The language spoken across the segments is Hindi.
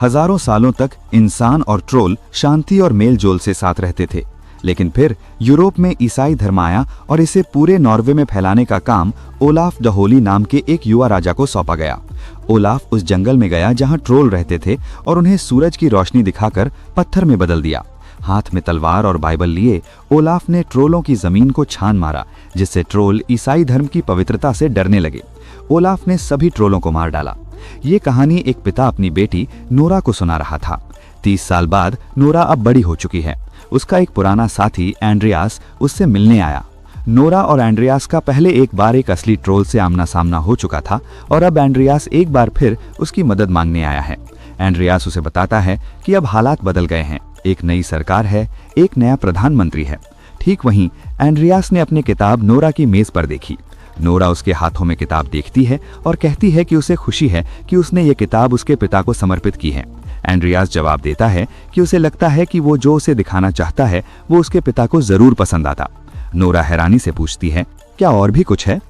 हजारों सालों तक इंसान और ट्रोल शांति और मेलजोल से साथ रहते थे, लेकिन फिर यूरोप में ईसाई धर्म आया और इसे पूरे नॉर्वे में फैलाने का काम ओलाफ द होली नाम के एक युवा राजा को सौंपा गया। ओलाफ उस जंगल में गया जहां ट्रोल रहते थे और उन्हें सूरज की रोशनी दिखाकर पत्थर में बदल दिया। हाथ में तलवार और बाइबल लिए ओलाफ ने ट्रोलों की जमीन को छान मारा, जिससे ट्रोल ईसाई धर्म की पवित्रता से डरने लगे। ओलाफ ने सभी ट्रोलों को मार डाला। ये कहानी एक पिता अपनी बेटी नोरा को सुना रहा था। 30 साल बाद नोरा अब बड़ी हो चुकी है। उसका एक पुराना साथी एंड्रियास उससे मिलने आया। नोरा और एंड्रियास का पहले एक बार एक असली ट्रोल से आमना सामना हो चुका था और अब एंड्रियास एक बार फिर उसकी मदद मांगने आया है। एंड्रियास उसे बताता है कि अब हालात बदल गए हैं, एक नई सरकार है, एक नया प्रधानमंत्री है। ठीक वहीं एंड्रियास ने अपनी किताब नोरा की मेज पर देखी। नोरा उसके हाथों में किताब देखती है और कहती है कि उसे खुशी है कि उसने ये किताब उसके पिता को समर्पित की है। एंड्रियास जवाब देता है कि उसे लगता है कि वो जो उसे दिखाना चाहता है वो उसके पिता को जरूर पसंद आता। नोरा हैरानी से पूछती है, क्या और भी कुछ है?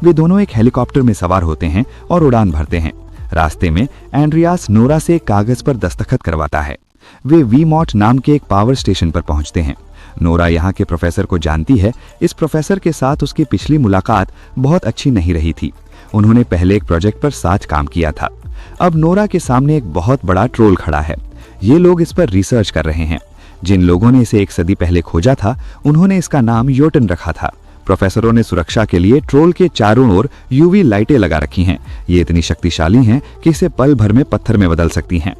वे दोनों एक हेलीकॉप्टर में सवार होते हैं और उड़ान भरते हैं। रास्ते में एंड्रियास नोरा से एक कागज पर दस्तखत करवाता है। वे वीमॉट नाम के एक पावर स्टेशन पर पहुंचते हैं। नोरा यहाँ के प्रोफेसर को जानती है। इस प्रोफेसर के साथ उसकी पिछली मुलाकात बहुत अच्छी नहीं रही थी। उन्होंने पहले एक प्रोजेक्ट पर साथ काम किया था। अब नोरा के सामने एक बहुत बड़ा ट्रोल खड़ा है। ये लोग इस पर रिसर्च कर रहे हैं। जिन लोगों ने इसे एक सदी पहले खोजा था उन्होंने इसका नाम योटन रखा था। प्रोफेसरों ने सुरक्षा के लिए ट्रोल के चारों ओर यूवी लाइटें लगा रखी हैं। ये इतनी शक्तिशाली हैं कि इसे पल भर में पत्थर में बदल सकती हैं।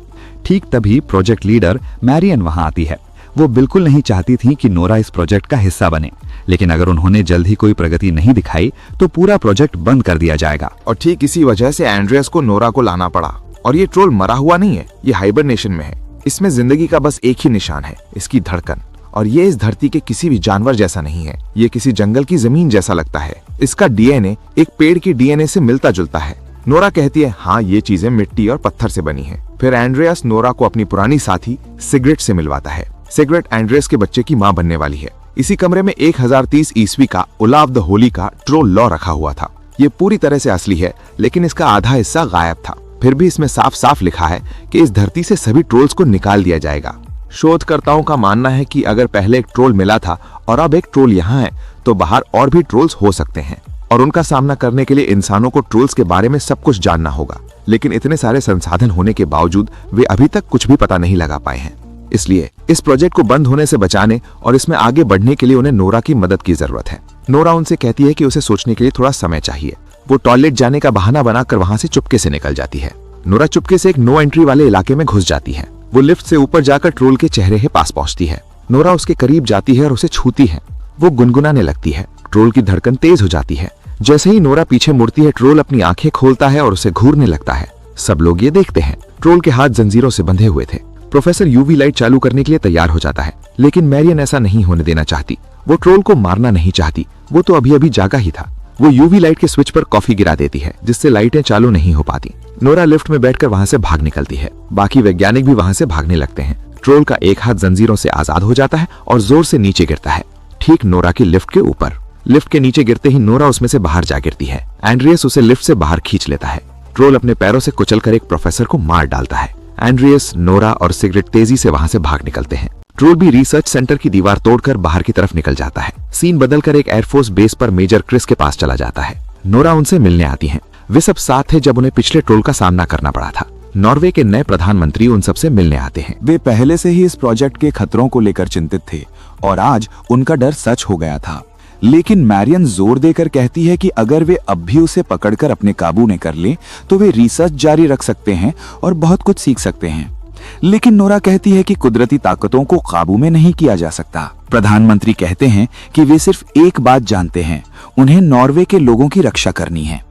ठीक तभी प्रोजेक्ट लीडर मैरियन वहां आती है। वो बिल्कुल नहीं चाहती थी कि नोरा इस प्रोजेक्ट का हिस्सा बने, लेकिन अगर उन्होंने जल्द ही कोई प्रगति नहीं दिखाई तो पूरा प्रोजेक्ट बंद कर दिया जाएगा। और ठीक इसी वजह से एंड्रियास को नोरा को लाना पड़ा। और ये ट्रोल मरा हुआ नहीं है, ये हाइबरनेशन में है। इसमें जिंदगी का बस एक ही निशान है, इसकी धड़कन। और ये इस धरती के किसी भी जानवर जैसा नहीं है, ये किसी जंगल की जमीन जैसा लगता है। इसका डीएनए एक पेड़ की डीएनए से मिलता जुलता है। नोरा कहती है, हाँ ये चीजें मिट्टी और पत्थर से बनी है। फिर एंड्रियास नोरा को अपनी पुरानी साथी सिगरेट से मिलवाता है। सिगरेट एंड्रियास के बच्चे की मां बनने वाली है। इसी कमरे में 1030 ईस्वी का ओलाफ द होली का ट्रोल लॉ रखा हुआ था। ये पूरी तरह से असली है, लेकिन इसका आधा हिस्सा गायब था। फिर भी इसमें साफ साफ लिखा है कि इस धरती से सभी ट्रोल्स को निकाल दिया जाएगा। शोधकर्ताओं का मानना है कि अगर पहले एक ट्रोल मिला था और अब एक ट्रोल यहाँ है तो बाहर और भी ट्रोल्स हो सकते हैं, और उनका सामना करने के लिए इंसानों को ट्रोल्स के बारे में सब कुछ जानना होगा। लेकिन इतने सारे संसाधन होने के बावजूद वे अभी तक कुछ भी पता नहीं लगा पाए हैं। इसलिए इस प्रोजेक्ट को बंद होने से बचाने और इसमें आगे बढ़ने के लिए उन्हें नोरा की मदद की जरूरत है। नोरा उनसे कहती है कि उसे सोचने के लिए थोड़ा समय चाहिए। वो टॉयलेट जाने का बहाना बनाकर वहां से चुपके से निकल जाती है। नोरा चुपके से एक नो एंट्री वाले इलाके में घुस जाती है। वो लिफ्ट से ऊपर जाकर ट्रोल के चेहरे के पास पहुंचती है। नोरा उसके करीब जाती है और उसे छूती है। वो गुनगुनाने लगती है। ट्रोल की धड़कन तेज हो जाती है। जैसे ही नोरा पीछे मुड़ती है, ट्रोल अपनी आंखें खोलता है और उसे घूरने लगता है। सब लोग ये देखते हैं। ट्रोल के हाथ जंजीरों से बंधे हुए थे। प्रोफेसर यूवी लाइट चालू करने के लिए तैयार हो जाता है, लेकिन मैरियन ऐसा नहीं होने देना चाहती। वो ट्रोल को मारना नहीं चाहती, वो तो अभी अभी जागा ही था। वो यूवी लाइट के स्विच पर कॉफी गिरा देती है, जिससे लाइटें चालू नहीं हो पाती। नोरा लिफ्ट में बैठकर वहां से भाग निकलती है। बाकी वैज्ञानिक भी वहां से भागने लगते हैं। ट्रोल का एक हाथ जंजीरों से आजाद हो जाता है और जोर से नीचे गिरता है, ठीक नोरा की लिफ्ट के ऊपर। लिफ्ट के नीचे गिरते ही नोरा उसमें से बाहर जा गिरती है। एंड्रियास उसे लिफ्ट से बाहर खींच लेता है। ट्रोल अपने पैरों से कुचलकर एक प्रोफेसर को मार डालता है। एंड्रियास, नोरा और सिगरेट तेजी से वहां से भाग निकलते हैं। ट्रोल भी रिसर्च सेंटर की दीवार तोड़कर बाहर की तरफ निकल जाता है। सीन बदलकर एक एयरफोर्स बेस पर मेजर क्रिस के पास चला जाता है। नोरा उनसे मिलने आती हैं। वे सब साथ थे जब उन्हें पिछले ट्रोल का सामना करना पड़ा था। नॉर्वे के नए प्रधानमंत्री उन सबसे मिलने आते हैं। वे पहले से ही इस प्रोजेक्ट के खतरों को लेकर चिंतित थे और आज उनका डर सच हो गया था। लेकिन मैरियन जोर देकर कहती है कि अगर वे अब भी उसे पकड़कर अपने काबू में कर लें तो वे रिसर्च जारी रख सकते हैं और बहुत कुछ सीख सकते हैं। लेकिन नोरा कहती है कि कुदरती ताकतों को काबू में नहीं किया जा सकता। प्रधानमंत्री कहते हैं कि वे सिर्फ एक बात जानते हैं, उन्हें नॉर्वे के लोगों की रक्षा करनी है।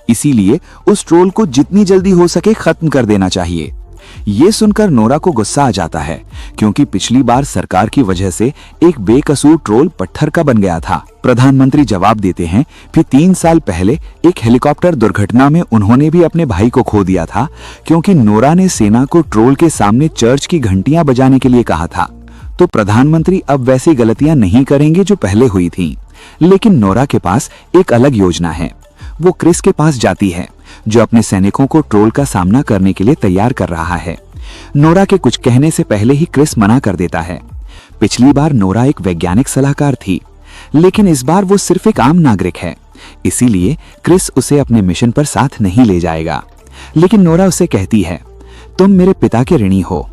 इसीलिए उस ट्रोल को जितनी जल्दी हो सके खत्म कर देना चाहिए। ये सुनकर नोरा को गुस्सा आ जाता है, क्योंकि पिछली बार सरकार की वजह से एक बेकसूर ट्रोल पत्थर का बन गया था। प्रधानमंत्री जवाब देते हैं कि 3 साल पहले एक हेलीकॉप्टर दुर्घटना में उन्होंने भी अपने भाई को खो दिया था, क्योंकि नोरा ने सेना को ट्रोल के सामने चर्च की घंटियां बजाने के लिए कहा था। तो प्रधानमंत्री अब वैसी गलतियां नहीं करेंगे जो पहले हुई थी। लेकिन नोरा के पास एक अलग योजना है। वो क्रिस के पास जाती है, जो अपने सैनिकों को ट्रोल का सामना करने के लिए तैयार कर रहा है। नोरा के कुछ कहने से पहले ही क्रिस मना कर देता है। पिछली बार नोरा एक वैज्ञानिक सलाहकार थी, लेकिन इस बार वो सिर्फ एक आम नागरिक है, इसीलिए क्रिस उसे अपने मिशन पर साथ नहीं ले जाएगा। लेकिन नोरा उसे कहती है, तुम मेरे पिता के ऋणी हो।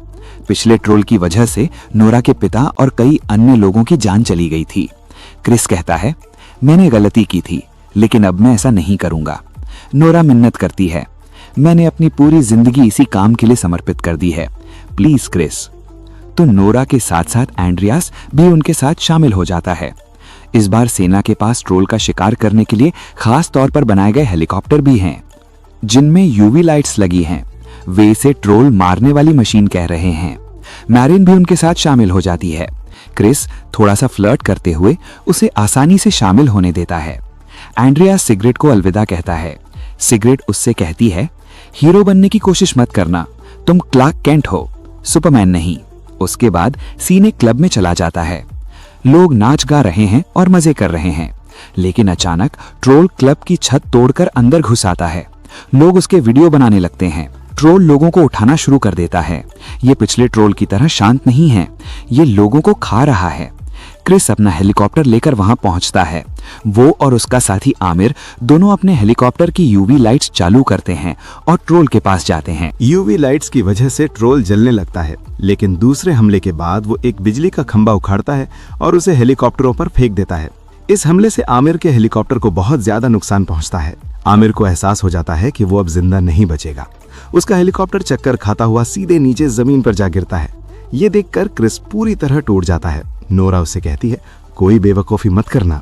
पिछले ट्रोल की वजह से नोरा के पिता और कई अन्य लोगों की जान चली गई थी। क्रिस कहता है, मैंने गलती की थी, लेकिन अब मैं ऐसा नहीं करूंगा। नोरा मिन्नत करती है, मैंने अपनी पूरी जिंदगी इसी काम के लिए समर्पित कर दी है, प्लीज क्रिस। तो नोरा के साथ साथ एंड्रियास भी उनके साथ शामिल हो जाता है। इस बार सेना के पास ट्रोल का शिकार करने के लिए खास तौर पर बनाए गए हेलीकॉप्टर भी हैं, जिनमें यूवी लाइट्स लगी हैं। वे इसे ट्रोल मारने वाली मशीन कह रहे हैं। मैरियन भी उनके साथ शामिल हो जाती है। क्रिस थोड़ा सा फ्लर्ट करते हुए उसे आसानी से शामिल होने देता है। एंड्रियास सिगरेट को अलविदा कहता है। सिगरेट उससे कहती है, हीरो बनने की कोशिश मत करना, तुम क्लार्क केंट हो, सुपरमैन नहीं। उसके बाद सीन एक क्लब में चला जाता है। लोग नाच गा रहे हैं और मजे कर रहे हैं, लेकिन अचानक ट्रोल क्लब की छत तोड़कर अंदर घुस आता है। लोग उसके वीडियो बनाने लगते हैं। ट्रोल लोगों को उठाना शुरू कर देता है। ये पिछले ट्रोल की तरह शांत नहीं है, ये लोगों को खा रहा है। क्रिस अपना हेलीकॉप्टर लेकर वहां पहुंचता है। वो और उसका साथी आमिर दोनों अपने हेलीकॉप्टर की यूवी लाइट्स चालू करते हैं और ट्रोल के पास जाते हैं। यूवी लाइट्स की वजह से ट्रोल जलने लगता है, लेकिन दूसरे हमले के बाद वो एक बिजली का खंभा उखाड़ता है और उसे हेलीकॉप्टरों पर फेंक देता है। इस हमले से आमिर के हेलीकॉप्टर को बहुत ज्यादा नुकसान पहुंचता है। आमिर को एहसास हो जाता है कि वो अब जिंदा नहीं बचेगा। उसका हेलीकॉप्टर चक्कर खाता हुआ सीधे नीचे जमीन पर जा गिरता है। ये देखकर क्रिस पूरी तरह टूट जाता है। नोरा उससे कहती है, कोई बेवकूफी मत करना,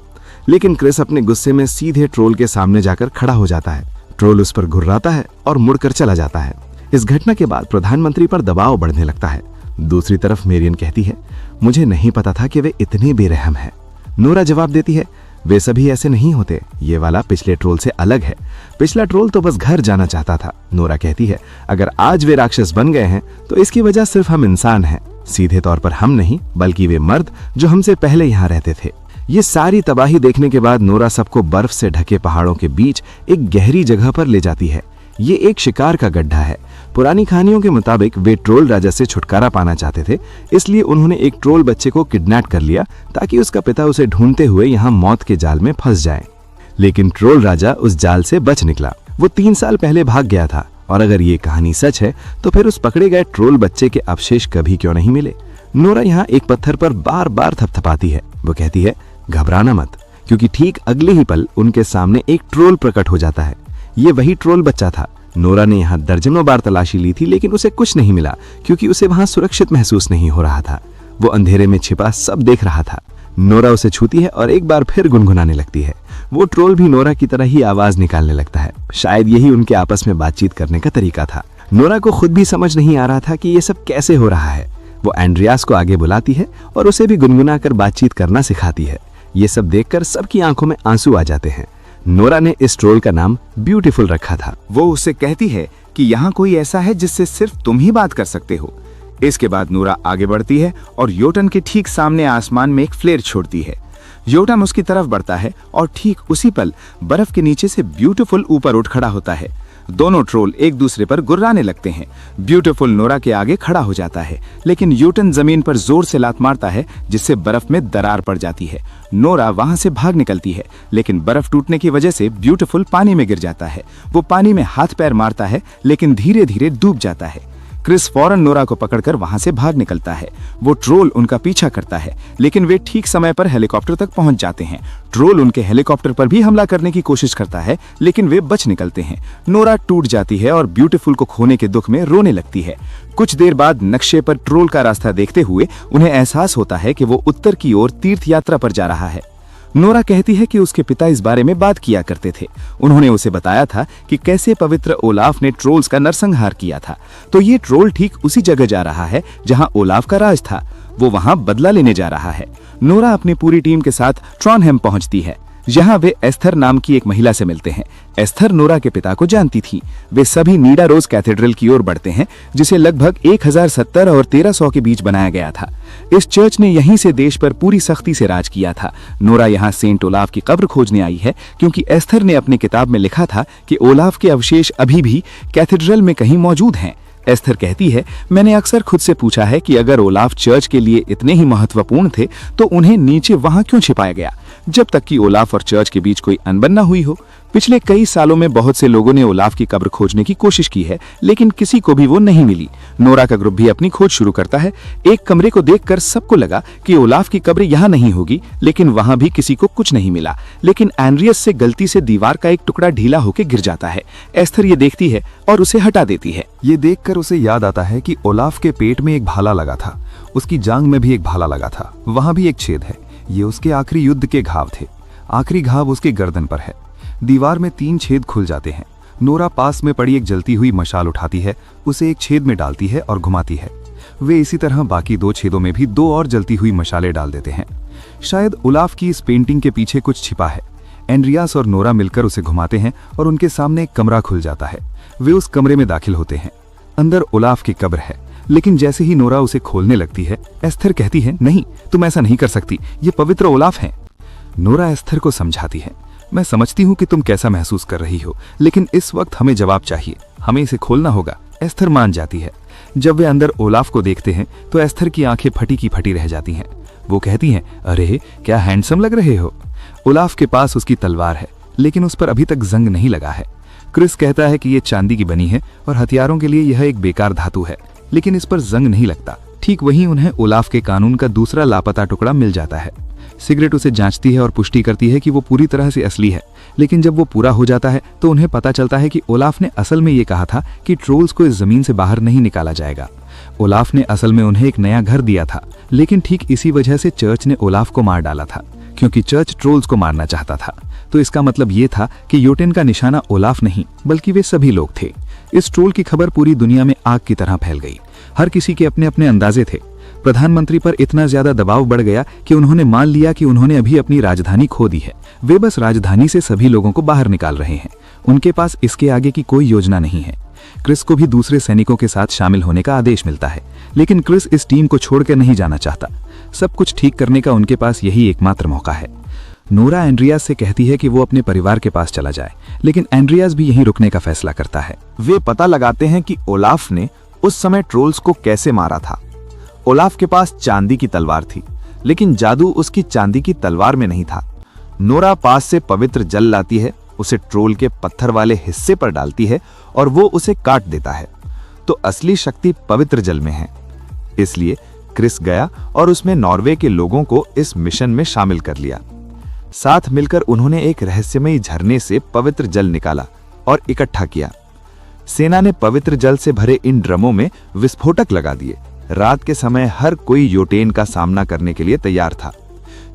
लेकिन क्रिस अपने गुस्से में सीधे ट्रोल के सामने जाकर खड़ा हो जाता है। ट्रोल उस पर घुर्राता है और मुड़कर चला जाता है। इस घटना के बाद प्रधानमंत्री पर दबाव बढ़ने लगता है। दूसरी तरफ मेरियन कहती है, मुझे नहीं पता था कि वे इतने बेरहम हैं। नोरा जवाब देती है, वे सभी ऐसे नहीं होते, ये वाला पिछले ट्रोल से अलग है। पिछला ट्रोल तो बस घर जाना चाहता था। नोरा कहती है, अगर आज वे राक्षस बन गए हैं तो इसकी वजह सिर्फ हम इंसान हैं, सीधे तौर पर हम नहीं, बल्कि वे मर्द जो हमसे पहले यहाँ रहते थे। ये सारी तबाही देखने के बाद नोरा सबको बर्फ से ढके पहाड़ों के बीच एक गहरी जगह पर ले जाती है। ये एक शिकार का गड्ढा है। पुरानी कहानियों के मुताबिक वे ट्रोल राजा से छुटकारा पाना चाहते थे, इसलिए उन्होंने एक ट्रोल बच्चे को किडनैप कर लिया ताकि उसका पिता उसे ढूंढते हुए यहाँ मौत के जाल में फंस जाए। लेकिन ट्रोल राजा उस जाल से बच निकला। वो 3 साल पहले भाग गया था, और अगर ये कहानी सच है तो फिर उस पकड़े गए ट्रोल बच्चे के अवशेष कभी क्यों नहीं मिले। नोरा यहाँ एक पत्थर पर बार बार थपथपाती है। वो कहती है, घबराना मत, क्योंकि ठीक अगले ही पल उनके सामने एक ट्रोल प्रकट हो जाता है। ये वही ट्रोल बच्चा था। नोरा ने यहाँ दर्जनों बार तलाशी ली थी, लेकिन उसे कुछ नहीं मिला, क्योंकि उसे वहां सुरक्षित महसूस नहीं हो रहा था। वो अंधेरे में छिपा सब देख रहा था। नोरा उसे छूती है और एक बार फिर गुनगुनाने लगती है। वो ट्रोल भी नोरा की तरह ही आवाज निकालने लगता है। शायद यही उनके आपस में बातचीत करने का तरीका था। नोरा को खुद भी समझ नहीं आ रहा था कि ये सब कैसे हो रहा है। वो एंड्रियास को आगे बुलाती है और उसे भी गुनगुना कर बातचीत करना सिखाती है। ये सब देखकर सबकी आंखों में आंसू आ जाते हैं। नोरा ने इस ट्रोल का नाम ब्यूटीफुल रखा था। वो उसे कहती है कि यहाँ कोई ऐसा है जिससे सिर्फ तुम ही बात कर सकते हो। इसके बाद नोरा आगे बढ़ती है और योटन के ठीक सामने आसमान में एक फ्लेयर छोड़ती है। योटन उसकी तरफ बढ़ता है और ठीक उसी पल बर्फ के नीचे से ब्यूटीफुल ऊपर उठ खड़ा होता है। दोनों ट्रोल एक दूसरे पर गुर्राने लगते हैं। ब्यूटीफुल नोरा के आगे खड़ा हो जाता है, लेकिन योटन जमीन पर जोर से लात मारता है, जिससे बर्फ में दरार पड़ जाती है। नोरा वहां से भाग निकलती है, लेकिन बर्फ टूटने की वजह से ब्यूटीफुल पानी में गिर जाता है। वो पानी में हाथ पैर मारता है, लेकिन धीरे धीरे डूब जाता है। क्रिस फौरन नोरा को पकड़कर वहां से भाग निकलता है। वो ट्रोल उनका पीछा करता है, लेकिन वे ठीक समय पर हेलीकॉप्टर तक पहुंच जाते हैं। ट्रोल उनके हेलीकॉप्टर पर भी हमला करने की कोशिश करता है, लेकिन वे बच निकलते हैं। नोरा टूट जाती है और ब्यूटीफुल को खोने के दुख में रोने लगती है। कुछ देर बाद नक्शे पर ट्रोल का रास्ता देखते हुए उन्हें एहसास होता है कि वो उत्तर की ओर तीर्थ यात्रा पर जा रहा है। नोरा कहती है कि उसके पिता इस बारे में बात किया करते थे। उन्होंने उसे बताया था कि कैसे पवित्र ओलाफ ने ट्रोल्स का नरसंहार किया था। तो ये ट्रोल ठीक उसी जगह जा रहा है जहां ओलाफ का राज था। वो वहां बदला लेने जा रहा है। नोरा अपनी पूरी टीम के साथ ट्रॉनहेम पहुंचती है। यहाँ वे एस्थर नाम की एक महिला से मिलते हैं। एस्थर नोरा के पिता को जानती थी। वे सभी नीडा रोज कैथेड्रल की ओर बढ़ते हैं, जिसे लगभग 1070 और 1300 के बीच बनाया गया था। इस चर्च ने यहीं से देश पर पूरी सख्ती से राज किया था। नोरा यहाँ सेंट ओलाफ की कब्र खोजने आई है, क्योंकि एस्थर ने अपनी किताब में लिखा था कि ओलाफ के अवशेष अभी भी कैथेड्रल में कहीं मौजूद हैं। एस्थर कहती है, मैंने अक्सर खुद से पूछा है कि अगर ओलाफ चर्च के लिए इतने ही महत्वपूर्ण थे तो उन्हें नीचे वहां क्यों छिपाया गया, जब तक कि ओलाफ और चर्च के बीच कोई अनबन न हुई हो। पिछले कई सालों में बहुत से लोगों ने ओलाफ की कब्र खोजने की कोशिश की है, लेकिन किसी को भी वो नहीं मिली। नोरा का ग्रुप भी अपनी खोज शुरू करता है। एक कमरे को देखकर सबको लगा कि ओलाफ की कब्र यहाँ नहीं होगी, लेकिन वहां भी किसी को कुछ नहीं मिला। लेकिन एंड्रियस से गलती से दीवार का एक टुकड़ा ढीला होकर गिर जाता है। एस्थर ये देखती है और उसे हटा देती है। ये देखकर उसे याद आता है कि ओलाफ के पेट में एक भाला लगा था, उसकी जांग में भी एक भाला लगा था, वहां भी एक छेद है। ये उसके आखिरी युद्ध के घाव थे। आखिरी घाव उसकी गर्दन पर है। दीवार में 3 छेद खुल जाते हैं। नोरा पास में पड़ी एक जलती हुई मशाल उठाती है, उसे एक छेद में डालती है और घुमाती है। वे इसी तरह बाकी 2 छेदों में भी 2 और जलती हुई मशालें डाल देते हैं। शायद ओलाफ की इस पेंटिंग के पीछे कुछ छिपा है। एंड्रियास और नोरा मिलकर उसे घुमाते हैं और उनके सामने एक कमरा खुल जाता है। वे उस कमरे में दाखिल होते हैं। अंदर ओलाफ की कब्र है, लेकिन जैसे ही नोरा उसे खोलने लगती है, एस्थर कहती है, नहीं, तुम ऐसा नहीं कर सकती, ये पवित्र ओलाफ है। नोरा एस्थर को समझाती है, मैं समझती हूँ कि तुम कैसा महसूस कर रही हो, लेकिन इस वक्त हमें जवाब चाहिए, हमें इसे खोलना होगा। एस्थर मान जाती है। जब वे अंदर ओलाफ को देखते हैं तो एस्थर की आंखें फटी की फटी रह जाती हैं। वो कहती हैं, अरे क्या हैंडसम लग रहे हो। ओलाफ के पास उसकी तलवार है, लेकिन उस पर अभी तक जंग नहीं लगा है। क्रिस कहता है कि ये चांदी की बनी है और हथियारों के लिए यह एक बेकार धातु है, लेकिन इस पर जंग नहीं लगता। ठीक वहीं उन्हें ओलाफ के कानून का दूसरा लापता टुकड़ा मिल जाता है। सिगरेट उसे जांचती है और पुष्टि करती है कि वो पूरी तरह से असली है, लेकिन जब वो पूरा हो जाता है तो उन्हें पता चलता है कि ओलाफ ने असल में ये कहा था कि ट्रोल्स को इस जमीन से बाहर नहीं निकाला जाएगा। ओलाफ ने असल में उन्हें एक नया घर दिया था, लेकिन ठीक इसी वजह से चर्च ने ओलाफ को मार डाला था, क्योंकि चर्च ट्रोल्स को मारना चाहता था। तो इसका मतलब ये था कि योटेन का निशाना ओलाफ नहीं, बल्कि वे सभी लोग थे। इस ट्रोल की खबर पूरी दुनिया में आग की तरह फैल गई। हर किसी के अपने अपने अंदाजे थे। प्रधानमंत्री पर इतना ज्यादा दबाव बढ़ गया कि उन्होंने मान लिया कि उन्होंने अभी अपनी राजधानी खो दी है। वे बस राजधानी से सभी लोगों को बाहर निकाल रहे हैं। उनके पास इसके आगे की कोई योजना नहीं है। क्रिस को भी दूसरे सैनिकों के साथ शामिल होने का आदेश मिलता है, लेकिन क्रिस इस टीम को छोड़कर नहीं जाना चाहता। सब कुछ ठीक करने का उनके पास यही एकमात्र मौका है। नोरा एंड्रियास से कहती है कि वो अपने परिवार के पास चला जाए, लेकिन एंड्रियास भी यहीं रुकने का फैसला करता है। वे पता लगाते हैं कि ओलाफ ने उस समय ट्रोल्स को कैसे मारा था। ओलाफ के पास चांदी की तलवार थी, लेकिन जादू उसकी चांदी की तलवार में नहीं था। नोरा पास से पवित्र जल लाती है, उसे ट्रोल के पत्थर वाले हिस्से पर डालती है और वो उसे काट देता है। तो असली शक्ति पवित्र जल में है। इसलिए क्रिस गया और उसमें नॉर्वे के लोगों को इस मिशन में शामिल कर लिया। साथ मिलकर उन्होंने एक रहस्यमयी झरने से पवित्र जल निकाला और इकट्ठा किया। सेना ने पवित्र जल से भरे इन ड्रमों में विस्फोटक लगा दिए। रात के समय हर कोई योटेन का सामना करने के लिए तैयार था।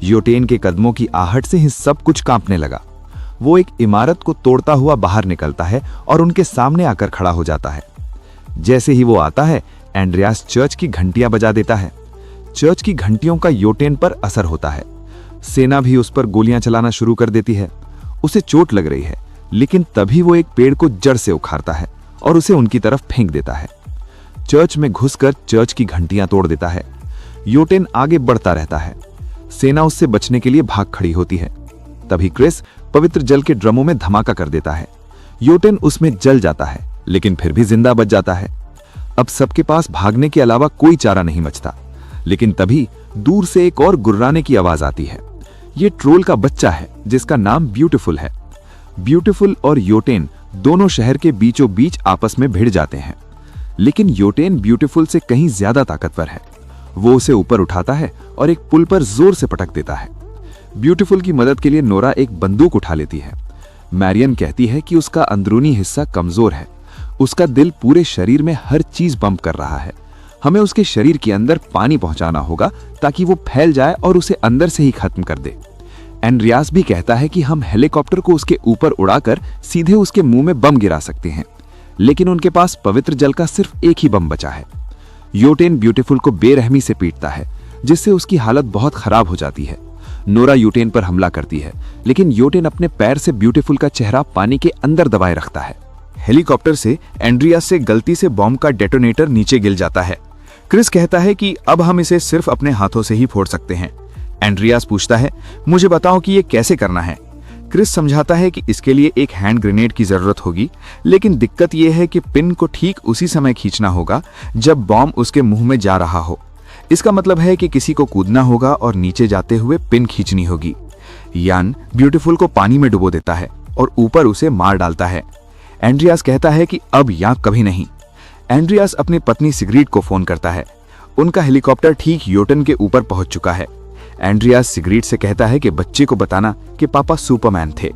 योटेन के कदमों की आहट से ही सब कुछ कांपने लगा। वो एक इमारत को तोड़ता हुआ बाहर निकलता है और उनके सामने आकर खड़ा हो जाता है। जैसे ही वो आता है, एंड्रियास चर्च की घंटियां बजा देता है। चर्च की घंटियों का योटेन पर असर होता है। सेना भी उस पर गोलियां चलाना शुरू कर देती है। उसे चोट लग रही है, लेकिन तभी वो एक पेड़ को जड़ से उखाड़ता है और उसे उनकी तरफ फेंक देता है। चर्च में घुसकर चर्च की घंटियां तोड़ देता है। योटेन आगे बढ़ता रहता है। सेना उससे बचने के लिए भाग खड़ी होती है। तभी क्रिस पवित्र जल के ड्रमों में धमाका कर देता है। योटेन उसमें जल जाता है, लेकिन फिर भी जिंदा बच जाता है। अब सबके पास भागने के अलावा कोई चारा नहीं बचता। लेकिन तभी दूर से एक और गुर्राने की आवाज आती है। ये ट्रोल का बच्चा है, जिसका नाम ब्यूटीफुल है। ब्यूटीफुल और योटेन दोनों शहर के बीचों बीच आपस में भिड़ जाते हैं, लेकिन योटेन ब्यूटीफुल से कहीं ज्यादा ताकतवर है। वो उसे ऊपर उठाता है और एक पुल पर जोर से पटक देता है। ब्यूटीफुल की मदद के लिए नोरा एक बंदूक उठा लेती है। मैरियन कहती है कि उसका अंदरूनी हिस्सा कमजोर है। उसका दिल पूरे शरीर में हर चीज बम्प कर रहा है। हमें उसके शरीर के अंदर पानी पहुंचाना होगा ताकि वो फैल जाए और उसे अंदर से ही खत्म कर दे। एंड्रियास भी कहता है कि हम हेलीकॉप्टर को उसके ऊपर उड़ाकर सीधे उसके मुंह में बम गिरा सकते हैं, लेकिन उनके पास पवित्र जल का सिर्फ एक ही बम बचा है। योटेन ब्यूटीफुल को बेरहमी से पीटता है, जिससे उसकी हालत बहुत खराब हो जाती है। नोरा योटेन पर हमला करती है, लेकिन योटेन अपने पैर से ब्यूटीफुल का चेहरा पानी के अंदर दबाए रखता है। हेलीकॉप्टर से एंड्रियास से गलती से बॉम्ब का डेटोनेटर नीचे गिर जाता है। क्रिस कहता है कि अब हम इसे सिर्फ अपने हाथों से ही फोड़ सकते हैं। एंड्रियास पूछता है, मुझे बताओ कि ये कैसे करना है। क्रिस समझाता है कि इसके लिए एक हैंड ग्रेनेड की जरूरत होगी, लेकिन दिक्कत यह है कि पिन को ठीक उसी समय खींचना होगा जब बॉम्ब उसके मुंह में जा रहा हो। इसका मतलब है कि किसी को कूदना होगा और नीचे जाते हुए पिन खींचनी होगी। यान ब्यूटीफुल को पानी में डुबो देता है और ऊपर उसे मार डालता है। एंड्रियास कहता है कि अब या कभी नहीं। एंड्रियास अपनी पत्नी सिग्रीड को फोन करता है। उनका हेलीकॉप्टर ठीक योटन के ऊपर पहुंच चुका है। एंड्रियास सिग्रीड से कहता है कि बच्चे को बताना कि पापा सुपरमैन थे।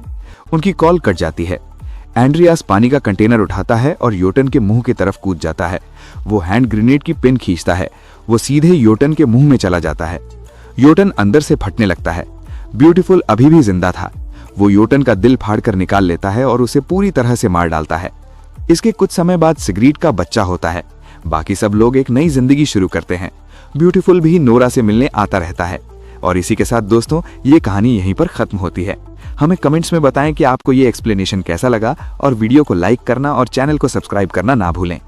उनकी कॉल कट जाती है। एंड्रियास पानी का कंटेनर उठाता है और योटन के मुंह की तरफ कूद जाता है। वो हैंड ग्रेनेड की पिन खींचता है। वो सीधे योटन के मुंह में चला जाता है। योटन अंदर से फटने लगता है। ब्यूटीफुल अभी भी जिंदा था। वो योटन का दिल फाड़कर निकाल लेता है और उसे पूरी तरह से मार डालता है। इसके कुछ समय बाद सिग्रीड का बच्चा होता है। बाकी सब लोग एक नई जिंदगी शुरू करते हैं। ब्यूटीफुल भी नोरा से मिलने आता रहता है। और इसी के साथ दोस्तों, ये कहानी यहीं पर खत्म होती है। हमें कमेंट्स में बताएं कि आपको ये एक्सप्लेनेशन कैसा लगा और वीडियो को लाइक करना और चैनल को सब्सक्राइब करना ना भूलें।